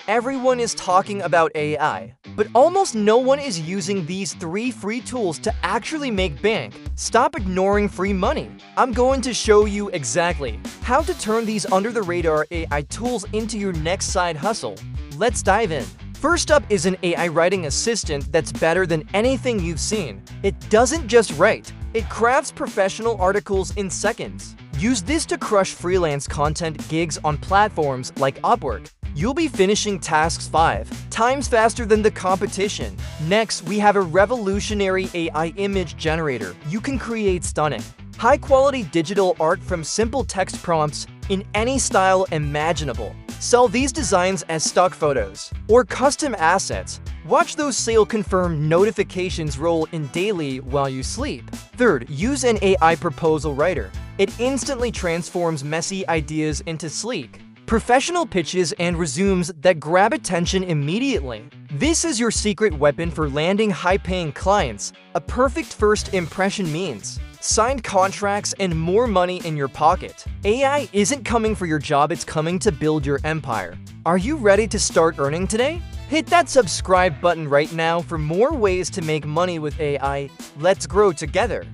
Everyone is talking about AI, but almost no one is using these 3 free tools to actually make bank. Stop ignoring free money. I'm going to show you exactly how to turn these under-the-radar AI tools into your next side hustle. Let's dive in. First up is an AI writing assistant that's better than anything you've seen. It doesn't just write, it crafts professional articles in seconds. Use this to crush freelance content gigs on platforms like Upwork. You'll be finishing tasks 5 times faster than the competition. Next, we have a revolutionary AI image generator. You can create stunning, high-quality digital art from simple text prompts in any style imaginable. Sell these designs as stock photos or custom assets. Watch those sale-confirmed notifications roll in daily while you sleep. Third, use an AI proposal writer. It instantly transforms messy ideas into sleek, professional pitches and resumes that grab attention immediately. This is your secret weapon for landing high-paying clients. A perfect first impression means signed contracts and more money in your pocket. AI isn't coming for your job, it's coming to build your empire. Are you ready to start earning today? Hit that subscribe button right now for more ways to make money with AI. Let's grow together.